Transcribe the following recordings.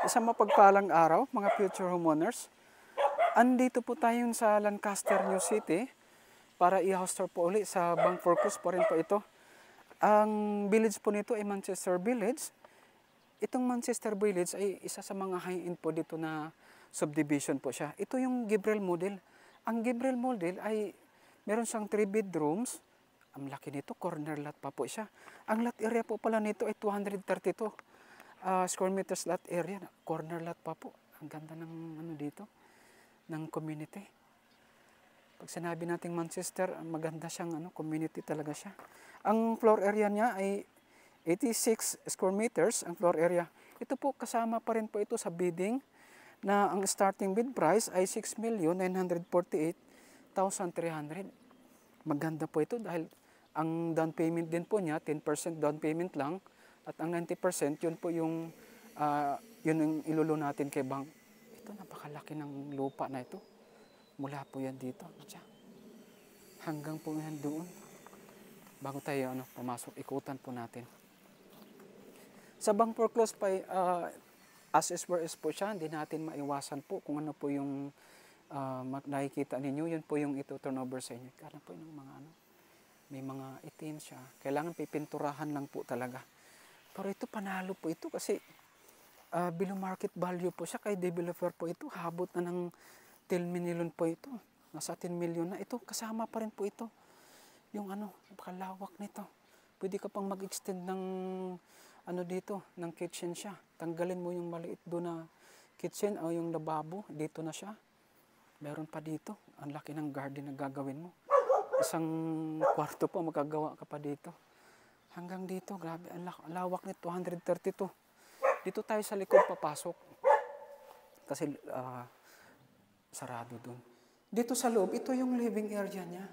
Isang mapagpalang araw, mga future homeowners. Andito po tayo sa Lancaster, New City para i-house tour po ulit sa Bank Focus po rin po ito. Ang village po nito ay Manchester Village. Itong Manchester Village ay isa sa mga high-end po dito na subdivision po siya. Ito yung Gabriel model. Ang Gabriel model ay meron siyang 3 bedrooms. Ang laki nito, corner lot pa po siya. Ang lot area po pala nito ay 232 square meters lot area, corner lot pa po. Ang ganda ng dito, ng community. Pag sinabi nating Manchester, maganda siyang community talaga siya. Ang floor area niya ay 86 square meters, ang floor area. Ito po, kasama pa rin po ito sa bidding na ang starting bid price ay 6,948,300. Maganda po ito dahil ang down payment din po niya, 10% down payment lang. At ang 90%, yun po yung ilulo natin kay bank. Ito, napakalaki ng lupa na ito. Mula po yan dito. Hanggang po yan doon. Bago tayo pumasok, ikutan po natin. Sa bank foreclose pa, as is where is po siya, hindi natin maiwasan po kung ano po yung nakikita ninyo. Yun po yung ito turnover sa inyo. Kaya po yung mga may mga itim siya. Kailangan pipinturahan lang po talaga. Pero ito, panalo po ito kasi below market value po siya. Kay developer po ito, habot na ng 10 million po ito. Nasa 10 million na. Ito, kasama pa rin po ito. Yung napakalawak nito. Pwede ka pang mag-extend ng dito, ng kitchen siya. Tanggalin mo yung maliit doon na kitchen o yung lababo. Dito na siya. Meron pa dito. Ang laki ng garden na gagawin mo. Isang kwarto pa magagawa ka pa dito. Hanggang dito, grabe, ang lawak nito, 232. Dito tayo sa likod papasok. Kasi sarado dun. Dito sa loob, ito yung living area niya.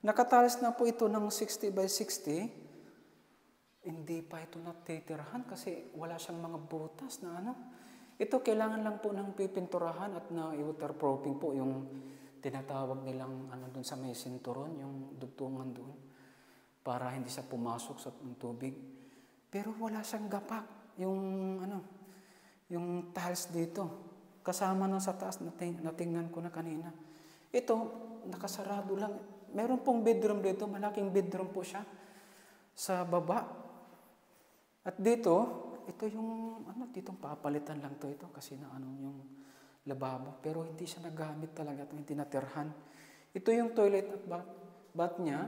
Nakatalis na po ito ng 60 by 60. Hindi pa ito natitirahan kasi wala siyang mga butas na Ito, kailangan lang po ng pipinturahan at na waterproofing po yung tinatawag nilang dun sa may sinturon, yung dugtungan doon. Para hindi siya pumasok sa tubig. Pero wala siyang gapak. Yung tiles dito. Kasama na sa taas, natingnan ko na kanina. Ito, nakasarado lang. Meron pong bedroom dito, malaking bedroom po siya. Sa baba. At dito, ito yung, ditong papalitan lang ito kasi yung lababo. Pero hindi siya nagamit talaga, hindi natirhan. Ito yung toilet at bath niya.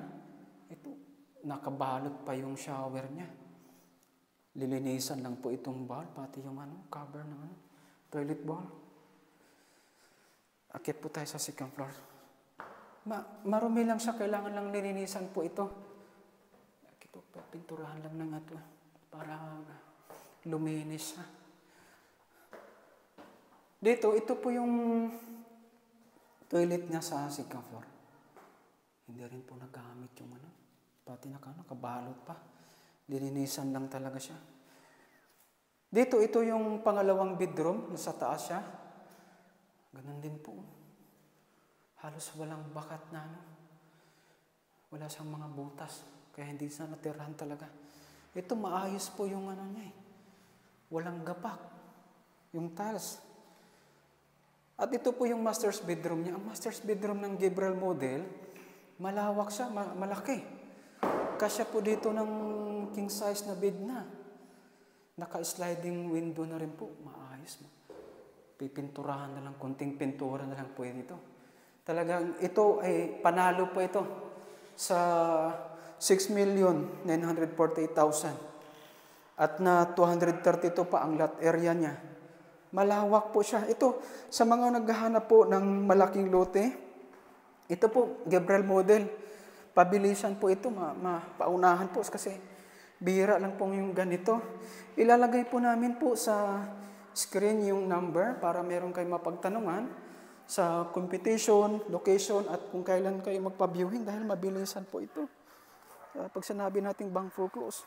Ito, nakabalot pa yung shower niya. Lilinisan lang po itong bowl, pati yung cover ng toilet bowl. Akit po tayo sa second floor. Marumi lang siya, kailangan lang lilinisan po ito. Akit po, pinturahan lang ng para luminis siya. Dito, ito po yung toilet niya sa second floor. Hindi rin po nagamit yung pati nakabalot pa. Lilinisan lang talaga siya. Dito, ito yung pangalawang bedroom. Nasa taas siya. Ganun din po. Halos walang bakat na wala siyang mga butas. Kaya hindi siya natirahan talaga. Ito, maayos po yung niya eh. Walang gapak. Yung tiles. At ito po yung master's bedroom niya. Ang master's bedroom ng Gabriel model, malawak siya, malaki. Kasya po dito ng king size na bed na. Naka-sliding window na rin po. Maayos mo. Pipinturahan na lang, kunting pintura na lang po dito. Talagang ito ay panalo po ito sa 6,948,000. At na 232 pa ang lot area niya. Malawak po siya. Ito, sa mga naghahanap po ng malaking lote, ito po, Gabriel model. Pabilisan po ito, paunahan po kasi bihira lang po yung ganito. Ilalagay po namin po sa screen yung number para meron kayo mapagtanungan sa competition, location at kung kailan kayo magpa-viewing dahil mabilisan po ito. Pag sinabi nating bank foreclose,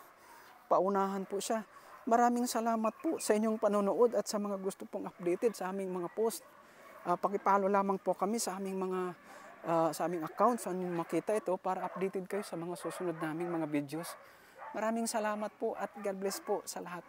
paunahan po siya. Maraming salamat po sa inyong panonood at sa mga gusto pong updated sa aming mga post. Pakipalo lamang po kami sa aming sa aming account, saan nyo makita ito para updated kayo sa mga susunod naming mga videos. Maraming salamat po at God bless po sa lahat.